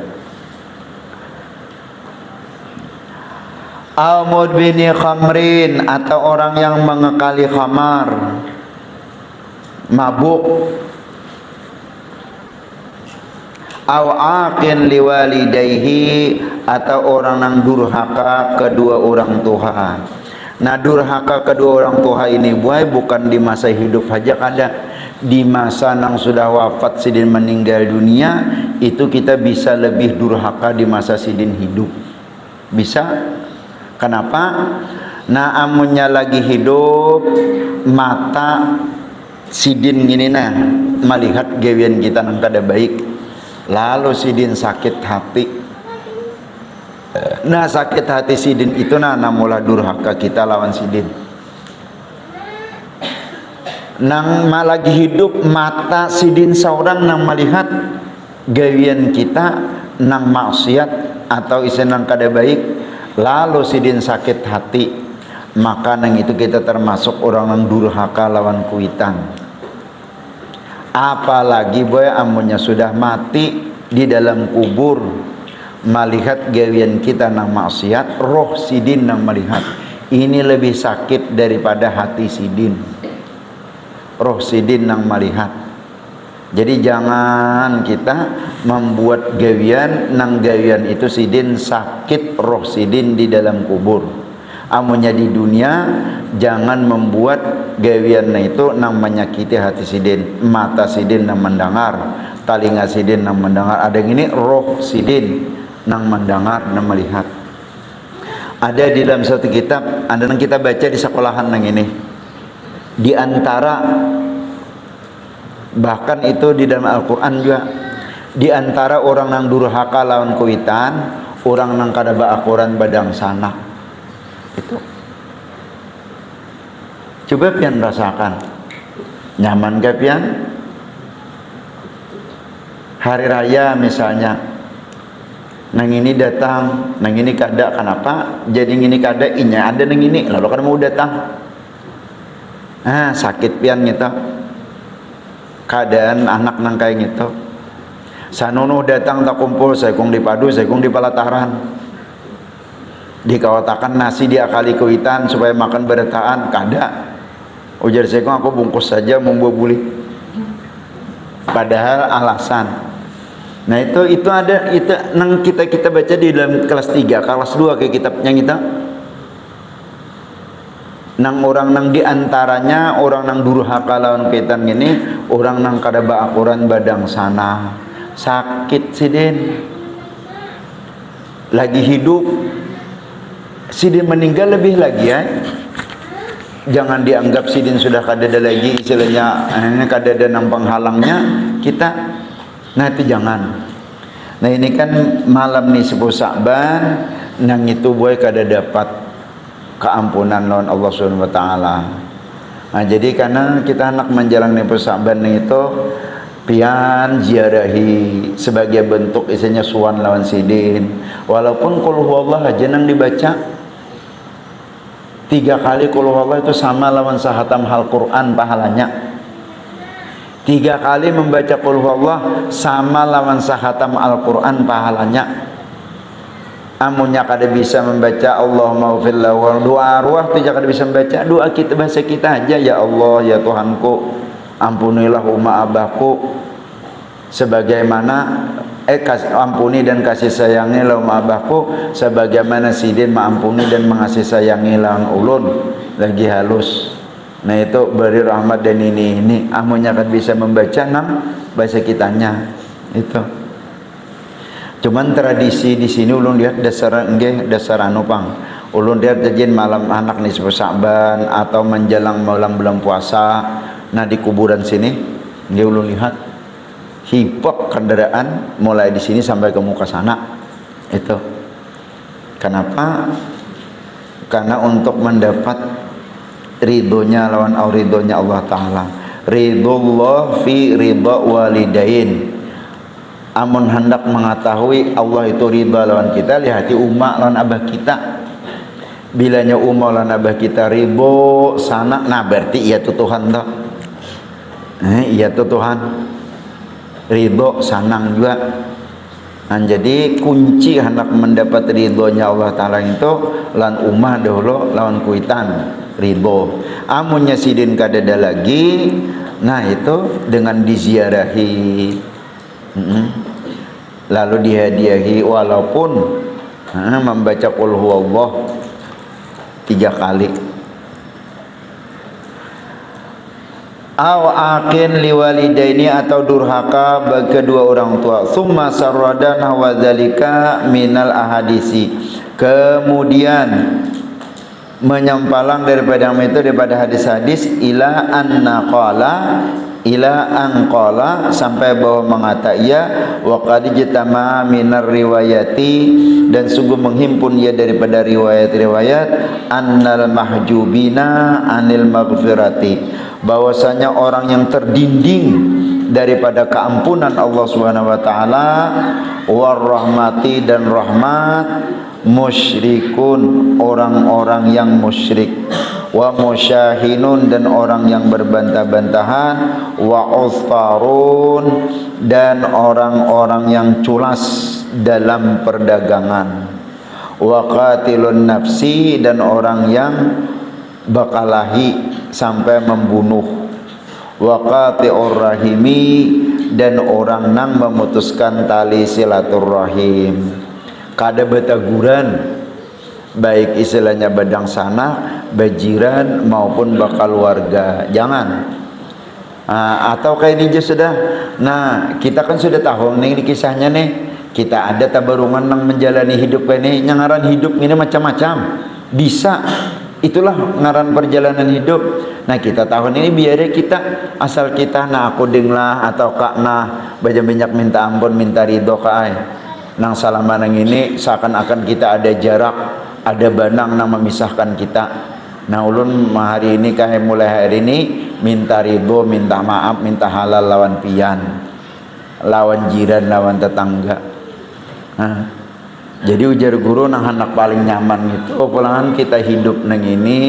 Speaker 1: Al-mudbini khamrin, atau orang yang mengekali khamar, mabuk. Aw aqin liwalidayhi, atau orang yang durhaka kedua orang tua. Nah, durhaka kedua orang tua ini bukan di masa hidup saja, ada di masa yang sudah wafat sidin meninggal dunia, itu kita bisa lebih durhaka di masa sidin hidup. Bisa. Kenapa? Nah, amunnya lagi hidup, mata sidin gini nah melihat gawian kita nang kada baik, lalu sidin sakit hati. Nah, sakit hati sidin itu nah namulah durhaka kita lawan sidin. Nang lagi hidup mata sidin seorang nang melihat gawian kita nang maksiat atau isen nang kada baik, lalu sidin sakit hati, maka nang itu kita termasuk orang nang durhaka lawan kuitan. Apalagi amunnya sudah mati di dalam kubur, melihat gawian kita nang maksiat, roh sidin nang melihat, ini lebih sakit daripada hati sidin. Roh sidin nang melihat. Jadi jangan kita membuat gawian nang gawian itu sidin sakit roh sidin di dalam kubur. Amunnya di dunia jangan membuat gawian itu nang menyakiti hati sidin, mata sidin nang mendengar, telinga sidin nang mendengar. Ada yang ini roh sidin nang mendengar, nang melihat. Ada di dalam satu kitab, ada yang kita baca di sekolahan nang ini. Di antara, bahkan itu di dalam Al-Quran juga, di antara orang nang durhaka lawan kuitan, orang nang kada baakuran badang sanak. Itu. Coba pian rasakan. Nyaman gak pian? Hari raya misalnya, nang ini datang, nang ini kada, kenapa? Jadi ini kada, ini ada nang ini, lalu kan mau datang. Sakit pian gitu. Keadaan anak nang kayak gitu. Sanono datang tak kumpul, saya kong dipadu, saya kong di palataran. Dikawatakan nasi diakali kuitan supaya makan beretaan, kada. Ujar saya kong aku bungkus saja membuat buli. Padahal alasan. Nah itu ada itu nang kita baca di dalam kelas 3, kelas 2 kayak kitabnya kita. Nang orang nang diantaranya orang nang durhaka lawan kaitan gini, orang nang kada baakuran badang sana, sakit sidin. Lagi hidup, sidin meninggal lebih lagi ya. Jangan dianggap sidin sudah kada ada lagi, istilahnya kada ada nang penghalangnya kita. Nah itu jangan. Nah ini kan malam nih 10 Sa'ban, nang itu kada dapat keampunan lawan Allah Subhanahu wa taala. Nah, jadi karena kita anak menjalani Sa'ban itu pian ziarahi sebagai bentuk isinya suan lawan sidin. Walaupun qul huwallah aja nang dibaca 3 kali qul huwallah itu sama lawan sahatam hal Quran pahalanya. 3 kali membaca qul huwallah sama lawan sahatam Al-Quran pahalanya. Amunnya kada bisa membaca Allahumma ghfir lahu, doa arwah tu kada bisa membaca, doa kita bahasa kita aja, ya Allah ya Tuhanku ampunilah umat abahku sebagaimana ampuni dan kasih sayangi lawan abahku sebagaimana sidin maampuni dan mengasih sayangi lawan ulun. Lagi halus. Nah itu beri rahmat dan ini amunnya kada bisa membaca nang bahasa kitanya itu. Cuman tradisi di sini ulun lihat dasar anu pang. Ulun lihat jadian malam anak nih Sa'ban atau menjelang malam bulan puasa. Nah di kuburan sini Dia ulun lihat hipok kendaraan mulai di sini sampai ke muka sana. Itu kenapa? Karena untuk mendapat ridhonya lawan ridhonya Allah Ta'ala. Ridullah fi ridha walidain. Amun hendak mengetahui Allah itu ridha lawan kita, lihati umat lawan abah kita. Bilanya umat lawan abah kita ridho sana, nah berarti iya tuh Tuhan tak? Iya tuh Tuhan. Ridho sanang juga. Nah, jadi kunci hendak mendapat ridhonya Allah Ta'ala itu lan umah dahulu lawan kuitan ridho. Amunnya sidin kadada lagi, nah itu dengan diziarahi, lalu dihadiahi walaupun membaca qul huwallah 3 kali. Aw akin liwalidaini, atau durhaka bagi kedua orang tua. Summa sarrada nahwa dzalika minal ahadisi. Kemudian menyampalang daripada hadis-hadis ila anqala sampai bahwa mengata ia wa qad jatama minar riwayati, dan sungguh menghimpun ia daripada riwayat-riwayat annal mahjubina anil maghfirati, bahwasanya orang yang terdinding daripada keampunan Allah Subhanahu wa taala, warahmati, dan rahmat, musyrikun, orang-orang yang musyrik, wa musyahinun, dan orang yang berbantah-bantahan, wa ustarun, dan orang-orang yang culas dalam perdagangan, wa qatilun nafsi, dan orang yang bakalahi sampai membunuh, wa qati'ur rahimi, dan orang nang memutuskan tali silaturrahim. Kada betaguran, baik istilahnya badang sana, bajiran maupun bakal warga, jangan. Atau kayak ini aja sudah. Nah, kita kan sudah tahu nih kisahnya nih. Kita ada tabarungan nang menjalani hidup ini, nyangaran hidup ini macam-macam. Bisa. Itulah ngaran perjalanan hidup. Nah, kita tahun ini biar kita asal kita nah aku denglah atau kak nah baca minyak minta ampun minta ridho kai. Nang salaman nang ini seakan-akan kita ada jarak, ada banang nang memisahkan kita. Nah, ulun hari ini kayak mulai hari ini minta ridho, minta maaf, minta halal lawan pian, lawan jiran, lawan tetangga. Nah, jadi ujar guru nang anak paling nyaman itu pulangan kita hidup nang ini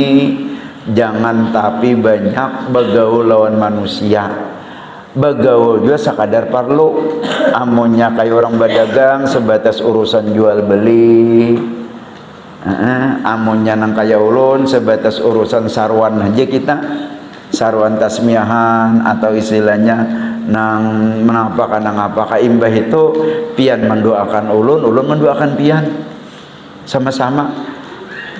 Speaker 1: jangan tapi banyak begaul lawan manusia. Begaul juga sekadar perlu. Amunnya kayak orang berdagang sebatas urusan jual beli. Amunnya nang kayak ulun sebatas urusan sarwan aja kita. Sarwan tasmiahan atau istilahnya nang menapakah imbah itu pian mendoakan ulun mendoakan pian, sama-sama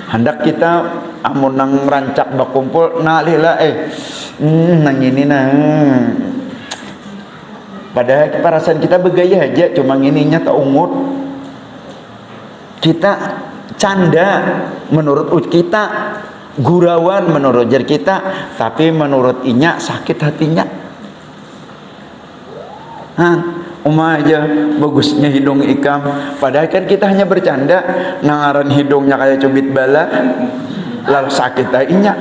Speaker 1: hendak kita amun nang rancak bakumpul nah lila nang ini padahal perasaan kita begaya aja cuma ininya tak ungut, kita canda menurut kita, gurauan menurut jar kita, tapi menurut inya sakit hatinya. Aja bagusnya hidung ikam, padahal kan kita hanya bercanda, nangaran hidungnya kayak cubit bala, lalu sakit inya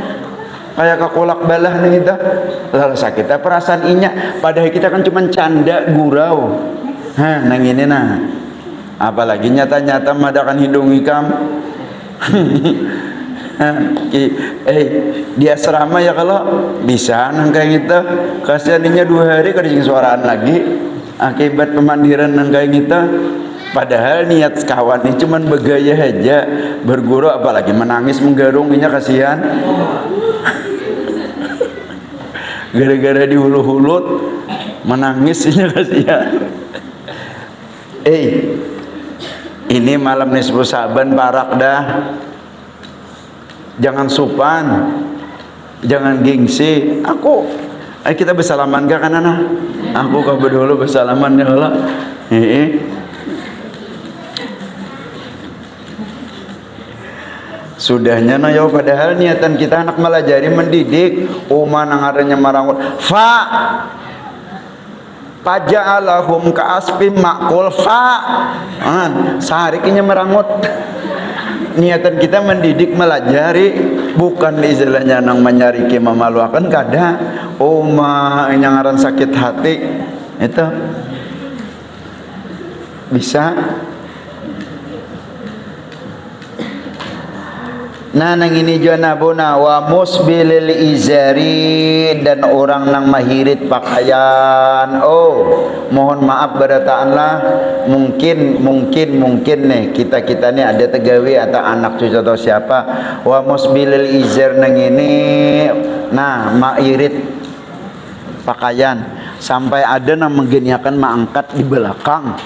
Speaker 1: kayak kakolak balah nih kita, lalu sakit perasaan inya, padahal kita kan cuma canda gurau. Nang ini nah, apalagi nyata-nyata madakan hidung ikam. Di asrama ya kalau bisa nang kayak gitu, kasihannya 2 hari kerja suaraan lagi akibat pemandiran nang kayak gitu. Padahal niat kawan ini cuman begaya aja berguru, apalagi menangis menggarungnya kasihan. Gara-gara dihulu-hulut menangisnya kasihan. Ini malam nisfu Saban parak dah. Jangan supan, jangan gengsi. Kita bersalaman gak kan anak? Aku kau berdulu bersalaman ya Allah. Sudahnya na yo, padahal niatan kita anak melajari mendidik. Uma nangaranya marangut. Paja'alahum ka'asfim ma'kul saharikinya merangut. Niatan kita mendidik melajari, bukan istilahnya nang menyariki memaluakan kada. Yang ngaran sakit hati itu bisa. Nah nang ini juga nabuna wa musbilil izari, dan orang nang mahirit pakaian. Mohon maaf berataanlah, mungkin nih kita nih ada tegawi atau anak cucu atau siapa. Wa musbilil izar nang ini, nah mahirit pakaian sampai ada nang menggeniakan mengangkat di belakang.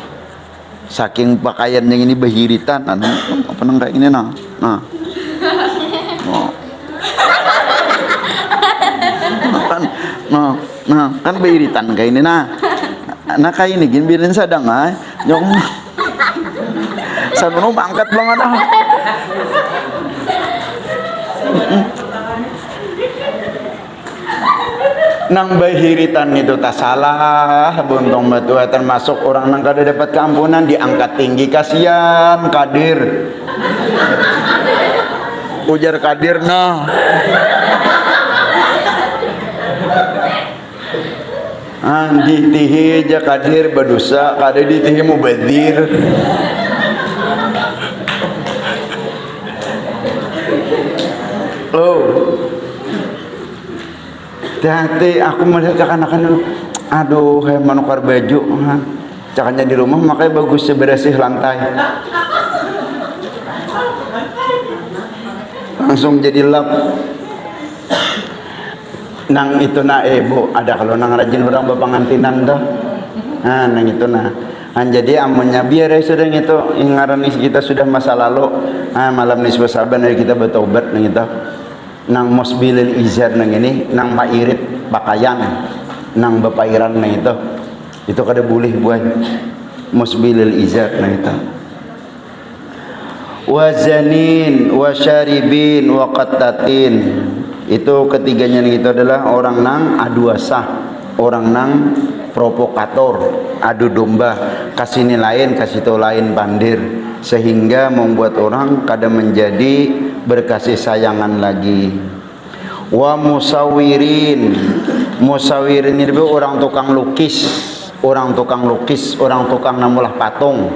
Speaker 1: Saking pakaian yang ini bahiritan, apa nang kayak ini nah. Kan beiritan kayak ini nah kayak ini gini biarin sadang nyong sanono angkat banget nang bahiritan itu tak salah buntung betua, termasuk orang nang kada dapat keampunan diangkat tinggi, kasihan kadir ujar kadir nah ditihi aja kadir berdosa, kada ditihi mubadzir. Hati aku melihat akan aduh kayak manukar baju cakanya di rumah makanya bagus bersih lantai langsung jadi lap. Nang itu na bu ada kalau nang rajin orang bapangantinan tuh nang itu nah jadi amunnya biar sudah itu ngaran kita sudah masa lalu malam nisbah saban dari kita bertobat nang itu nang musbilil izar nang ini nang mairit pakaian nang bapairan nang itu kada boleh buat musbilil izar nang itu wazanin wasyaribin waqattatin. Itu ketiganya itu adalah orang nang adu asah, orang nang provokator, adu domba, kasih lain kasih tau lain pandir, sehingga membuat orang kadang menjadi berkasih sayangan lagi. Wa musawirin itu orang tukang lukis, orang tukang namulah patung,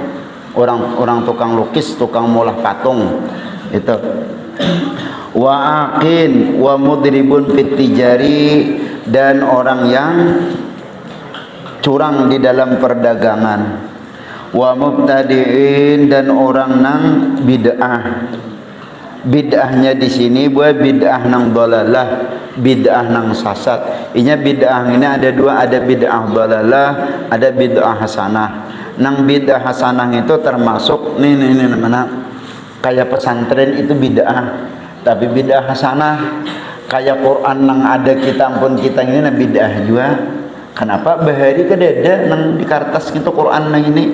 Speaker 1: orang tukang lukis, tukang mulah patung itu. Wa aqin wa mudribun fit tijari, dan orang yang curang di dalam perdagangan. Wa mubtadi'in, dan orang nang bid'ah. Bid'ahnya di sini buat bid'ah nang dalalah, bid'ah nang sasat. Inya bid'ah ini ada dua, ada bid'ah dalalah, ada bid'ah hasanah. Nang bid'ah hasanah itu termasuk nih mana kayak pesantren itu bid'ah. Tapi bid'ah hasanah kayak Quran nang ada kita pun kita ini nah bid'ah juga. Kenapa bahari kedada nang di kertas gitu Quran nang ini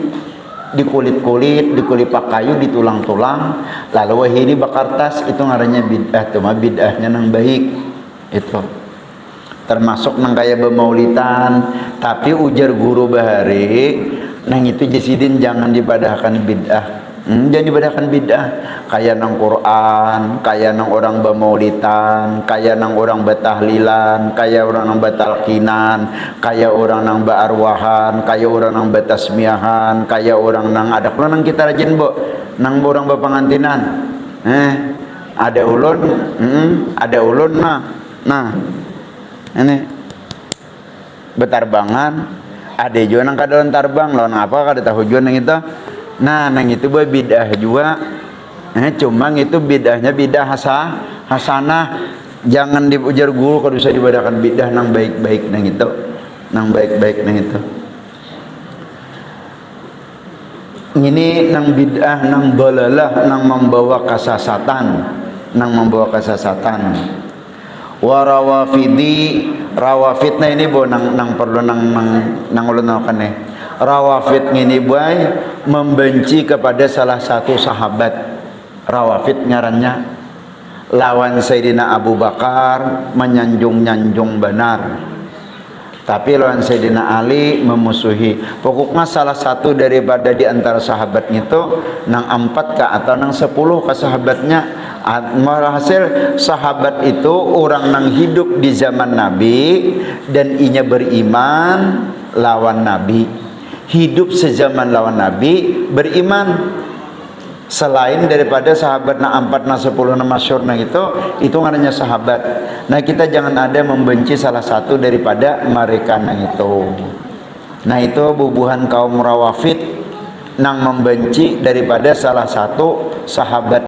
Speaker 1: di kulit-kulit, di kulit kayu, di tulang-tulang, lalu wahiri bakartas itu ngarannya bid'ah. Cuma bid'ahnya nang baik itu termasuk nang kayak bemaulitan. Tapi ujar guru bahari nang itu jasidin jangan dibadahkan bid'ah. Jangan dibadakan bid'ah kayak nang Quran, kayak nang orang bemaulitan, kayak nang orang batahlilan, kayak orang nang batalkinan, kayak orang nang baarwahan, kayak orang nang batasmiahan, kayak orang nang ada kalau nang kita rajin nang orang bapangantinan. Ada ulun nah ini betarbangan ada juga nang kada tarbang lawan apa kada tahu juga nang itu. Nah nang itu buat bid'ah juga. Cuma itu bid'ahnya bid'ah hasanah. Jangan diujar guru kalau bisa dibadakan bid'ah nang baik-baik nang itu. Nang baik-baik nang itu. Ini nang bid'ah nang balalah nang membawa kesesatan. Nang membawa kesesatan. Warawafidi, rawafidna ini bo nang perlu nang ulun kan nih. Rawafid ini boy membenci kepada salah satu sahabat. Rawafid ngarannya lawan Sayyidina Abu Bakar menyanjung-nyanjung benar. Tapi lawan Sayyidina Ali memusuhi. Pokoknya salah satu daripada di antara sahabatnya itu nang 4 ka atau nang 10 ka sahabatnya. Hasil sahabat itu orang nang hidup di zaman Nabi dan inya beriman lawan Nabi. Hidup sezaman lawan Nabi, beriman. Selain daripada sahabat na 4 na 10 na masyhur na itu namanya sahabat. Nah, kita jangan ada membenci salah satu daripada mereka na itu. Nah, itu bubuhan kaum Rawafid nang membenci daripada salah satu sahabat